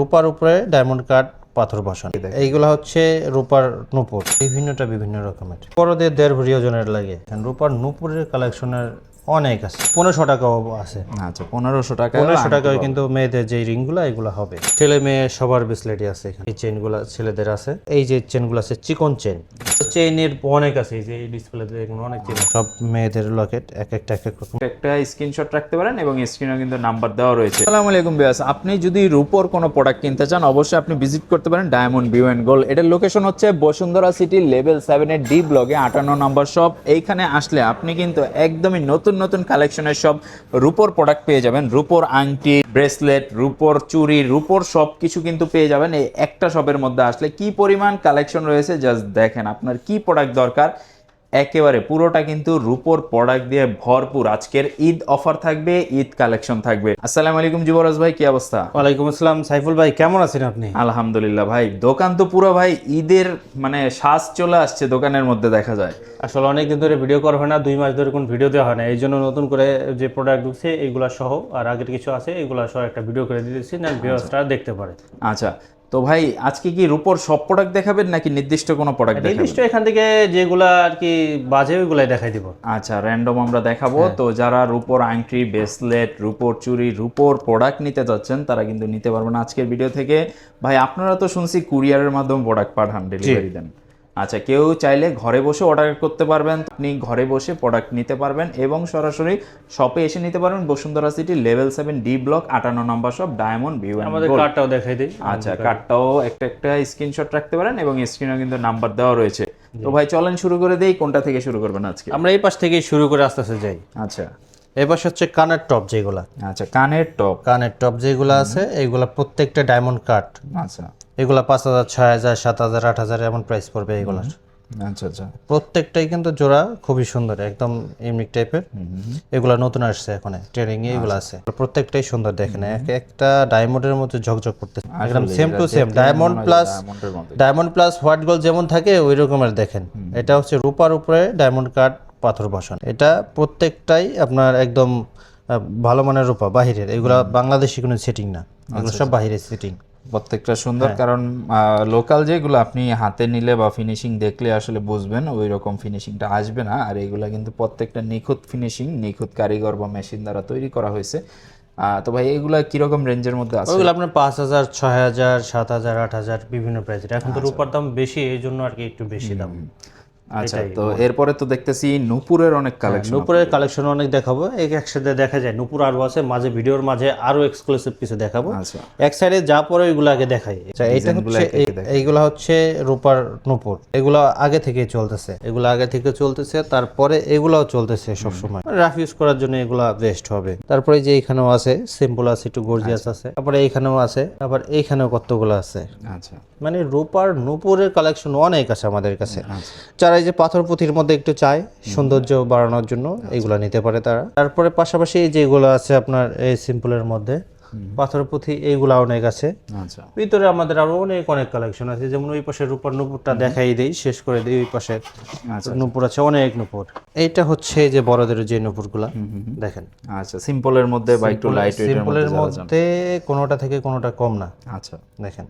রূপার উপরে diamond cut পাথর বসানো। এইগুলা হচ্ছে রূপার নূপুর, বিভিন্ন রকমের। বড়দের 1.5 ভরি ওজনের লাগে। রূপার নূপুরের কালেকশনের অনেক আছে, 1500 টাকাও আছে। আচ্ছা, 1500 টাকা। 1500 টাকায় কিন্তু মেয়েদের যে রিংগুলো এগুলো হবে। ছেলে মেয়ে সবার ব্রেসলেটই আছে এখানে। এই চেইনগুলো ছেলেদের আছে। এই যে চেইনগুলো আছে চিকন চেইন। চেইনের অনেক আছে, এই যে এই ডিসপ্লেতে দেখুন অনেক চেইন। সব মেয়েদের লকেট এক একটা রকম। একটা স্ক্রিনশট রাখতে পারেন এবং স্ক্রিনে কিন্তু নাম্বার দেওয়া রয়েছে। আসসালামু আলাইকুম ভিউয়ার্স, আপনি যদি রূপোর কোনো প্রোডাক্ট কিনতে চান অবশ্যই আপনি ভিজিট করতে পারেন ডায়মন্ড ভিউ অ্যান্ড গোল্ড। এটার লোকেশন হচ্ছে বসুন্ধরা সিটি লেভেল 7 এর ডি ব্লকে 58 নম্বর শপ। এইখানে আসলে আপনি কিন্তু একদমই নতুন কালেকশনের সব রূপোর প্রোডাক্ট পেয়ে যাবেন। রূপোর আংটি, ব্রেসলেট, রূপোর চুড়ি, রূপোর সব কিছু কিন্তু পেয়ে যাবেন এই একটা শপের মধ্যে আসলে। কি পরিমাণ কালেকশন রয়েছে জাস্ট দেখেন, আপনার কি প্রোডাক্ট দরকার একেবারে পুরোটা কিন্তু রূপোর প্রোডাক্ট দিয়ে ভরপুর। আজকের ঈদ অফার থাকবে, ঈদ কালেকশন থাকবে। আসসালামু আলাইকুম যুবরাজ ভাই, কি অবস্থা? ওয়ালাইকুম আসসালাম সাইফুল ভাই, কেমন আছেন আপনি? আলহামদুলিল্লাহ ভাই, দোকান তো পুরো ভাই ঈদের মানে সাজ চলে আসছে দোকানের মধ্যে দেখা যায়। আসলে অনেকদিন ধরে ভিডিও করা হয় না, 2 মাস ধরে কোনো ভিডিও দেওয়া হয় না। এই জন্য নতুন করে যে প্রোডাক্ট ঢুকছে এইগুলা সহ আর আগের কিছু আছে এগুলা সহ একটা ভিডিও করে দিয়েছি, না ভিউয়ার্সরা দেখতে পারে। আচ্ছা, তো ভাই আজকে কি রূপোর সব প্রোডাক্ট দেখাবেন নাকি নির্দিষ্ট কোনো প্রোডাক্ট দেখাবেন? নির্দিষ্ট এখান থেকে যেগুলা আর কি বাজে ওইগুলাই দেখাই দিব। আচ্ছা, র্যান্ডম আমরা দেখাবো। তো যারা রূপোর আংটি, ব্রেসলেট, রূপোর চুড়ি, রূপোর প্রোডাক্ট নিতে চাচ্ছেন তারা কিন্তু নিতে পারবেন আজকের ভিডিও থেকে। ভাই আপনারা তো শুনছি কুরিয়ারের মাধ্যমে প্রোডাক্ট পাঠান, ডেলিভারি দেন। আচ্ছা, কেউ চাইলে ঘরে বসে অর্ডার করতে পারবেন, আপনি ঘরে বসে প্রোডাক্ট নিতে পারবেন এবং সরাসরি শপে এসে নিতে পারবেন। Bashundhara city level 7 D block 58 number shop diamond view and আমাদের গোল্ড। কার্ডটাও দেখাই দিই। আচ্ছা, কার্ডটাও একটা স্ক্রিনশট রাখতে পারেন এবং স্ক্রিনে কিন্তু নাম্বার দেওয়া রয়েছে। তো ভাই চলেন শুরু করে দেই, কোনটা থেকে শুরু করবেন আজকে? আমরা এই পাশ থেকে শুরু করে আস্তে আস্তে যাই। আচ্ছা এই পাশে হচ্ছে কানের টপ যেগুলা, আচ্ছা, কানের টপ। কানের টপ যেগুলো আছে এইগুলা প্রত্যেকটা ডায়মন্ড কাট। আচ্ছা এগুলা 5000, 6000, 7000, 8000 এমন প্রাইস পড়বে এগুলা। আচ্ছা আচ্ছা প্রত্যেকটাই কিন্তু জোড়া খুবই সুন্দর, একদম ইউনিক টাইপের। এগুলা নতুন আসছে এখন ট্রেনিং এ এগুলো আছে। প্রত্যেকটাই সুন্দর, দেখেন এক একটা ডায়মন্ডের মতো ঝকঝক করতেছে, একদম same to same diamond plus white gold যেমন থাকে ওই রকমের দেখেন। এটা হচ্ছে রূপার উপরে ডায়মন্ড কাট পাথর বসানো। এটা প্রত্যেকটাই আপনার একদম ভালো মানের রূপা, বাহিরের। এগুলা বাংলাদেশি কোনো সেটিং না, এগুলো সব বাহিরের সেটিং। প্রত্যেকটা সুন্দর, কারণ লোকাল যেগুলো আপনি হাতে নিলে বা ফিনিশিং দেখলে আসলে বুঝবেন ওই রকম ফিনিশিংটা আসবে না। আর এগুলা কিন্তু প্রত্যেকটা নিখুঁত ফিনিশিং, নিখুঁত কারিগর বা মেশিন দ্বারা তৈরি করা হয়েছে। তো ভাই এগুলা কিরকম রেঞ্জের মধ্যে আছে? ওইগুলো আপনার 5000, 6000, 7000, 8000 বিভিন্ন প্রাইসের। এখন তো রূপার দাম বেশি, এই জন্য আর কি একটু বেশি দাম। আচ্ছা, তো এরপরে তো দেখতেছি নূপুরের অনেক কালেকশন। নূপুরের কালেকশন অনেক দেখাবো, একসাথে দেখা যায়। নূপুর আরো আছে, মাঝে ভিডিওর মাঝে আরো এক্সক্লুসিভ কিছু দেখাবো। আচ্ছা, এক সাইডে যা পরে ওইগুলো আগে দেখাই। এটা হচ্ছে এইগুলা হচ্ছে রূপার নূপুর। এগুলো আগে থেকে চলতেছে, তারপরে এগুলাও চলতেছে সবসময়। রাফ ইউজ করার জন্য এগুলা বেস্ট হবে। তারপরে যে এখানেও আছে সিম্পল আছে, একটু গর্জিয়াস আছে। তারপরে এইখানেও আছে, আবার এইখানেও কতগুলো আছে। আচ্ছা, মানে রূপার নূপুরের কালেকশন অনেক আছে আমাদের কাছে। যারা এই যে পাথর পুঁথির মধ্যে একটু চায় সৌন্দর্য বাড়ানোর জন্য এগুলা নিতে পারে তারা। তারপরে পাশাপাশি যেগুলো আছে আপনার এই সিম্পলের মধ্যে পাথর পুঁথি, এইগুলা অনেক আছে। আচ্ছা, ভিতরে আমাদের আরো অনেক কালেকশন আছে। যেমন ওই পাশে রূপার নূপুরটা দেখাই দেই, শেষ করে দিই। ওই পাশে নূপুর আছে, অনেক নূপুর। এইটা হচ্ছে যে বড়দের যে নূপুরগুলা দেখেন। আচ্ছা, সিম্পলের মধ্যে বা একটু লাইট ওয়েটের সিম্পলের মধ্যে কোনোটা থেকে কোনোটা কম না। আচ্ছা, দেখেন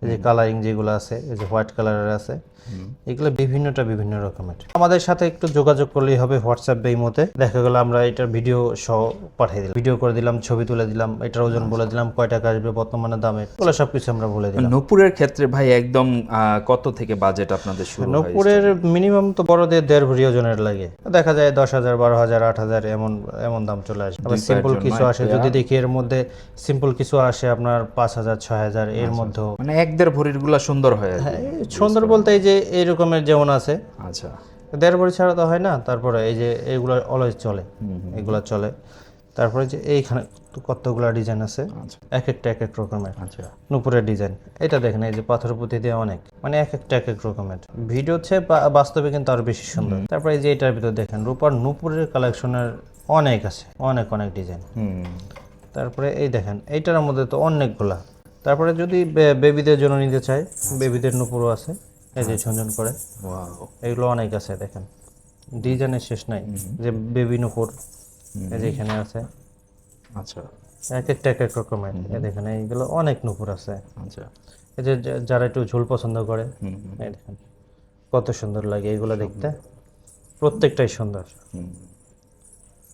এই যে কালারিং যেগুলো আছে, এই যে হোয়াইট কালারের আছে, এগুলো বিভিন্ন রকমের। আমাদের সাথে একটু যোগাযোগ করলেই হবে হোয়াটসঅ্যাপ ইমোতে। দেখা গেল আমরা এটার ভিডিও সহ পাঠিয়ে দিলাম, ভিডিও করে দিলাম, ছবি তুলে দিলাম, এটার ওজন বলে দিলাম, কয় টাকা আসবে, বর্তমানে দামের বলে সবকিছু আমরা বলে দিলাম। নূপুরের ক্ষেত্রে ভাই একদম কত থেকে বাজেট আপনাদের শুরু হয়? নূপুরের মিনিমাম তো বড়দের 1.5 ভরি ওজনের লাগে, দেখা যায় 10,000, 12,000, 8,000 এমন দাম চলে আসে। আবার সিম্পল কিছু আসে, যদি দেখি এর মধ্যে সিম্পল কিছু আসে আপনার 5,000, 6,000 এর মধ্যেও। মানে 1-1.5 ভরির গুলা সুন্দর হয়। হ্যাঁ, সুন্দর বলতে এই যে এই রকমের যেমন আছে। আচ্ছা, 1.5 ভরি ছাড়া তো হয় না। তারপরে এই যে এইগুলো অলওয়েজ চলে, এগুলো চলে। তারপরে যে এইখানে কতগুলা ডিজাইন আছে, এক এক রকমের। আচ্ছা, নূপুরের ডিজাইন এটা দেখেন, এই যে পাথর পুঁতি দিয়ে অনেক, মানে এক এক রকমের। ভিডিও হচ্ছে বাস্তবে কিন্তু আরো বেশি সুন্দর। তারপরে এই যে এটার ভিতর দেখেন রূপার নূপুরের কালেকশনের অনেক আছে, অনেক ডিজাইন। তারপরে এই দেখেন এইটার মধ্যে তো অনেকগুলা। তারপরে যদি বেবিদের জন্য নিতে চাই, বেবিদের নূপুরও আছে, এই যে ঝনঝন করে। এগুলো অনেক আছে, দেখেন ডিজাইনের শেষ নাই। যে বেবি নূপুর এই যে এখানে আছে। আচ্ছা, এক একটা এক এক রকমের। এই দেখেন এইগুলো অনেক নুপুর আছে। আচ্ছা। এই যে যারা একটু ঝোল পছন্দ করে, এই দেখেন কত সুন্দর লাগে এগুলো দেখতে। প্রত্যেকটাই সুন্দর,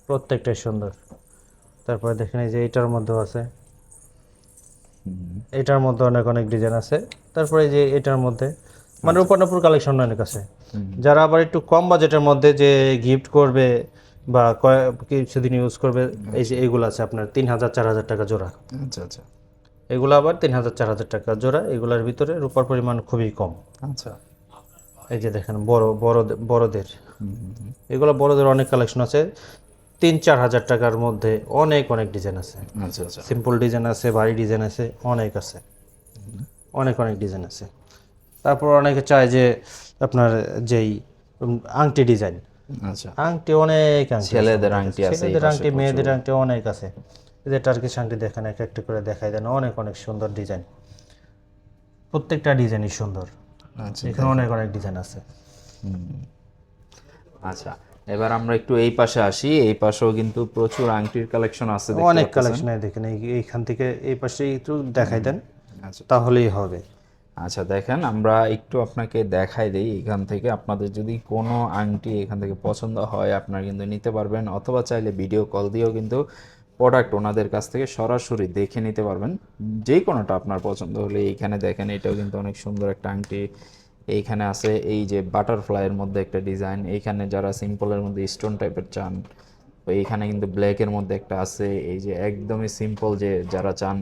প্রত্যেকটাই সুন্দর। তারপরে দেখেন এই যে এটার মধ্যেও আছে, এটার মধ্যে অনেক অনেক ডিজাইন আছে। তারপরে এই যে এটার মধ্যে মানে উপর কালেকশন অনেক আছে। যারা আবার একটু কম বাজেটের মধ্যে যে গিফট করবে বা কিছুদিন ইউজ করবে, এই যে এইগুলো আছে আপনার 3000 4000 টাকা জোড়া। আচ্ছা আচ্ছা এগুলো আবার 3000 4000 টাকা জোড়া। এগুলোর ভিতরে রূপার পরিমাণ খুবই কম। আচ্ছা। এই যে দেখেন বড়দের এগুলো বড়দের অনেক কালেকশন আছে। 3-4 হাজার টাকার মধ্যে অনেক অনেক ডিজাইন আছে। আচ্ছা আচ্ছা। সিম্পল ডিজাইন আছে, ভারী ডিজাইন আছে, অনেক আছে, অনেক অনেক ডিজাইন আছে। তারপর অনেকে চায় যে আপনার যেই আংটি ডিজাইন, আচ্ছা। আংটি অনেক আংটি, ছেলেদের আংটি আছে, ছেলেদের আংটি, মেয়েদের আংটি অনেক আছে। এই যে টার্কিশ আংটি দেখেন, এক একটা করে দেখাই দেন, অনেক অনেক সুন্দর ডিজাইন, প্রত্যেকটা ডিজাইনই সুন্দর। আচ্ছা এখানে অনেক অনেক ডিজাইন আছে। আচ্ছা, এবার আমরা একটু এই পাশে আসি। এই পাশেও কিন্তু প্রচুর আংটির কালেকশন আছে, দেখতে অনেক পাচ্ছেন। কালেকশন দেখেন, এইখান থেকে এই পাশে একটু দেখাই দেন, আচ্ছা তাহলেই হবে। আচ্ছা, দেখেন আমরা একটু আপনাকে দেখাই দেই। এখান থেকে আপনাদের যদি কোনো আংটি এখান থেকে পছন্দ হয়, আপনারা কিন্তু নিতে পারবেন, অথবা চাইলে ভিডিও কল দিয়েও কিন্তু প্রোডাক্ট ওনাদের কাছ থেকে সরাসরি দেখে নিতে পারবেন। যে কোনোটা আপনার পছন্দ হলে এইখানে দেখেন, এটাও কিন্তু অনেক সুন্দর একটা আংটি। এইখানে আছে এই যে বাটারফ্লাইয়ের মধ্যে একটা ডিজাইন। এইখানে যারা সিম্পলের মধ্যে স্টোন টাইপের চান, তো এইখানে কিন্তু ব্ল্যাকের মধ্যে একটা আছে। এই যে একদমই সিম্পল যে যারা চান,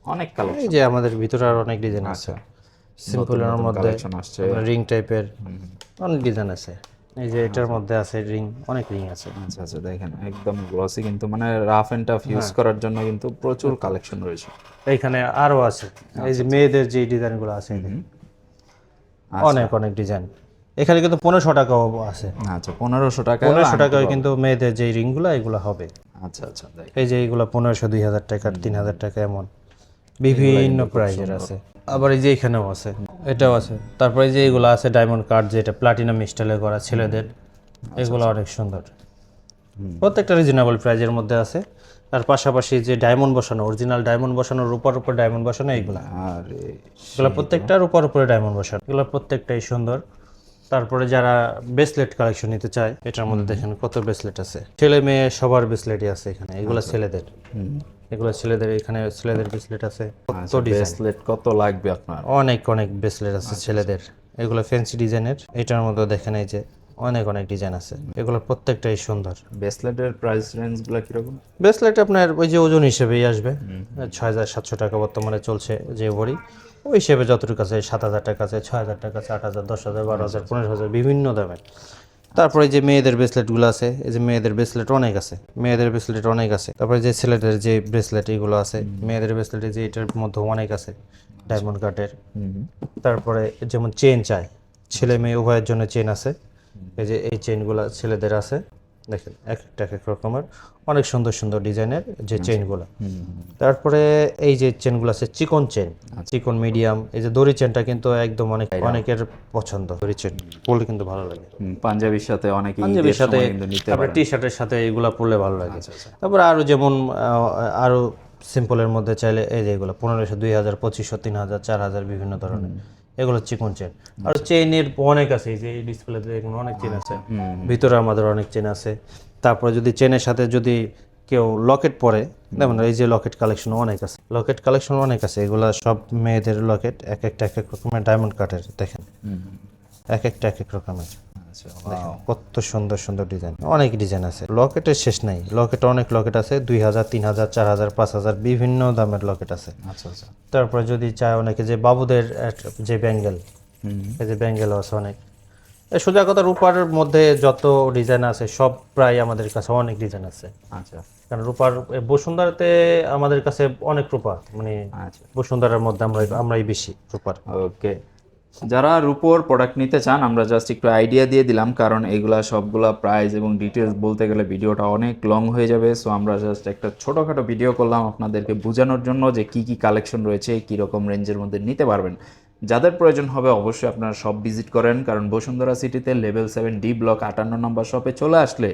অনেক এই কালেকশন। যে আমাদের ভিতরে আর অনেক ডিজাইন আছে। সিম্পলের মধ্যে কালেকশন আসছে। রিং টাইপের অনেক ডিজাইন আছে। এই যে এটার মধ্যে আছে রিং, অনেক রিং আছে। আচ্ছা আচ্ছা, দেখেন একদম গ্লসি, কিন্তু মানে রাফ এন্ড টাফ ইউজ করার জন্য কিন্তু প্রচুর কালেকশন রয়েছে। এইখানে আরো আছে, এই যে মেয়েদের যে ডিজাইনগুলো আছে, এই দেখেন, অনেক অনেক ডিজাইন। এখানে কিন্তু 1500 টাকাও আছে। আচ্ছা, 1500 টাকা। 1500 টাকায় কিন্তু মেয়েদের যে রিংগুলো এগুলো হবে। আচ্ছা আচ্ছা, দেখেন এই যে এইগুলো 1500 2000 টাকা 3000 টাকা এমন বিভিন্ন প্রাইজের আছে। আবার এই যে এখানেও আছে, এটাও আছে। তারপরে যে এগুলো আছে ডায়মন্ড কাট, যেটা প্লাটিনাম স্টাইলে করা ছেলেদের, এগুলো অনেক সুন্দর। প্রত্যেকটা রিজনেবল প্রাইজের মধ্যে আছে। তার পাশাপাশি যে ডায়মন্ড বসানো, অরিজিনাল ডায়মন্ড বসানো, রূপার উপর ডায়মন্ড বসানো, এইগুলো আর এগুলো প্রত্যেকটা রূপার উপরে ডায়মন্ড বসানো, এগুলো প্রত্যেকটাই সুন্দর। তারপরে যারা ব্রেসলেট কালেকশন নিতে চায়, এটার মধ্যে দেখেন কত ব্রেসলেট আছে, ছেলে মেয়ে সবার ব্রেসলেটই আছে এখানে। এগুলো ছেলেদের, এগুলো ছেলেদের, এখানে ছেলেদের ব্রেসলেট আছে। কত ডিজাইন, ব্রেসলেট কত লাগবে আপনার? অনেক অনেক ব্রেসলেট আছে ছেলেদের। এগুলো ফ্যান্সি ডিজাইনের। এটার মধ্যে দেখেন এই যে অনেক অনেক ডিজাইন আছে, এগুলো প্রত্যেকটাই সুন্দর। ব্রেসলেটের প্রাইস রেঞ্জগুলো কিরকম? ব্রেসলেট আপনার ওই যে ওজন হিসেবেই আসবে। 6700 টাকা বর্তমানে চলছে যে ভরি, ওই হিসেবে যতটুকু আছে, 7000 টাকা আছে, 6000 টাকা আছে, 8000, 10000, 12000, 15000, বিভিন্ন দামের। তারপরে যে মেয়েদের ব্রেসলেটগুলো আছে, এই যে মেয়েদের ব্রেসলেট অনেক আছে, মেয়েদের ব্রেসলেট অনেক আছে। তারপরে যে ছেলেদের যে ব্রেসলেট এগুলো আছে, মেয়েদের ব্রেসলেট যে এটার মধ্যে অনেক আছে ডায়মন্ড কাটের। তারপরে যেমন চেন চাই, ছেলে মেয়ে উভয়ের জন্য চেন আছে। এই যে এই চেনগুলো ছেলেদের আছে, দেখেন এক একটা এক এক রকমের অনেক সুন্দর সুন্দর ডিজাইনের যে চেনগুলো। তারপরে এই যে চেনগুলো আছে চিকন চেন, চিকন মিডিয়াম। এই যে দড়ি চেনটা কিন্তু একদম অনেকের পছন্দ, দড়ি চেন পরলে কিন্তু ভালো লাগে। পাঞ্জাবির সাথে অনেকে পাঞ্জাবির সাথে, কিন্তু নিতে তারপরে পারেন। টি শার্টের সাথে এগুলো পরলে ভালো লাগে। তারপরে আরো যেমন আরো সিম্পলের মধ্যে চাইলে এই যে এগুলো 1500, 2000, 2500, 3000, 4000, বিভিন্ন ধরনের এগুলো চিকন চেন। আর চেইনের অনেক আছে, এই যে এই ডিসপ্লেতে এগুলো অনেক চেন আছে, ভিতরে আমাদের অনেক চেন আছে। তারপরে যদি চেনের সাথে যদি কেউ লকেট পরে, যেমন এই যে লকেট কালেকশন অনেক আছে, লকেট কালেকশন অনেক আছে। এগুলা সব মেয়েদের লকেট, এক একটা এক এক রকমের ডায়মন্ড কাটের, দেখেন এক একটা এক এক রকমের। আচ্ছা, দেখেন কত সুন্দর সুন্দর ডিজাইন, অনেক ডিজাইন আছে। লকেটের শেষ নাই, লকেট অনেক লকেট আছে, 2000, 3000, 4000, 5000, বিভিন্ন দামের লকেট আছে। আচ্ছা আচ্ছা। তারপরে যদি চায় অনেকে যে বাবুদের যে ব্যাঙ্গেল, এই যে ব্যাঙ্গেলও আছে অনেক। এই সোজা কথা রূপার মধ্যে যত ডিজাইন আছে সব প্রায় আমাদের কাছে অনেক ডিজাইন আছে। আচ্ছা কারণ রূপার বসুন্ধরাতে আমাদের কাছে অনেক রূপা, মানে আচ্ছা, বসুন্ধরার মধ্যে আমরাই বেশি রূপার। ওকে। যারা রূপোর প্রোডাক্ট নিতে চান, আমরা জাস্ট একটু আইডিয়া দিয়ে দিলাম, কারণ এগুলা সবগুলা প্রাইস এবং ডিটেলস বলতে গেলে ভিডিওটা অনেক লং হয়ে যাবে। সো আমরা জাস্ট একটা ছোটোখাটো ভিডিও করলাম আপনাদেরকে বোঝানোর জন্য যে কি কি কালেকশন রয়েছে, কীরকম রেঞ্জের মধ্যে নিতে পারবেন। যাদের প্রয়োজন হবে অবশ্যই আপনারা সব ভিজিট করেন, কারণ বসুন্ধরা সিটিতে লেভেল 7 ডি ব্লক 58 নম্বর শপে চলে আসলে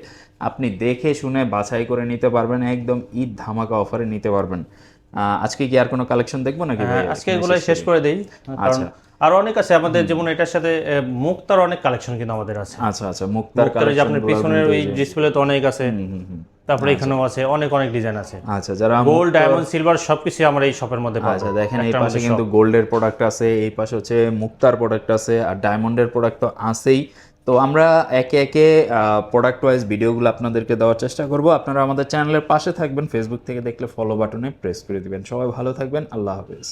আপনি দেখে শুনে বাছাই করে নিতে পারবেন, একদম ঈদ ধামাকা অফারে নিতে পারবেন। আজকে কি আর কোনো কালেকশন দেখবো নাকি ভাই? আজকে এগুলাই শেষ করে দেই, কারণ আরো অনেক আছে আমাদের, যেমন এটার সাথে মুক্তার অনেক কালেকশন কিন্তু আমাদের আছে। আচ্ছা আচ্ছা, মুক্তার মুক্তার যে আপনার পিছনের ওই ডিসপ্লে তো অনেক আছে, তারপরে এখানেও আছে অনেক অনেক ডিজাইন আছে। আচ্ছা, যারা গোল্ড, ডায়মন্ড, সিলভার সবকিছু আমরা এই শপের মধ্যে পাবো। আচ্ছা দেখেন, এই পাশে কিন্তু গোল্ডের প্রোডাক্ট আছে, এই পাশে হচ্ছে মুক্তার প্রোডাক্ট আছে, আর ডায়মন্ডের প্রোডাক্ট তো আছেই। তো আমরা একে একে প্রোডাক্ট ওয়াইজ ভিডিওগুলো আপনাদেরকে দেওয়ার চেষ্টা করব। আপনারা আমাদের চ্যানেলের পাশে থাকবেন, ফেসবুক থেকে দেখলে ফলো বাটনে প্রেস করে দিবেন। সবাই ভালো থাকবেন, আল্লাহ হাফেজ।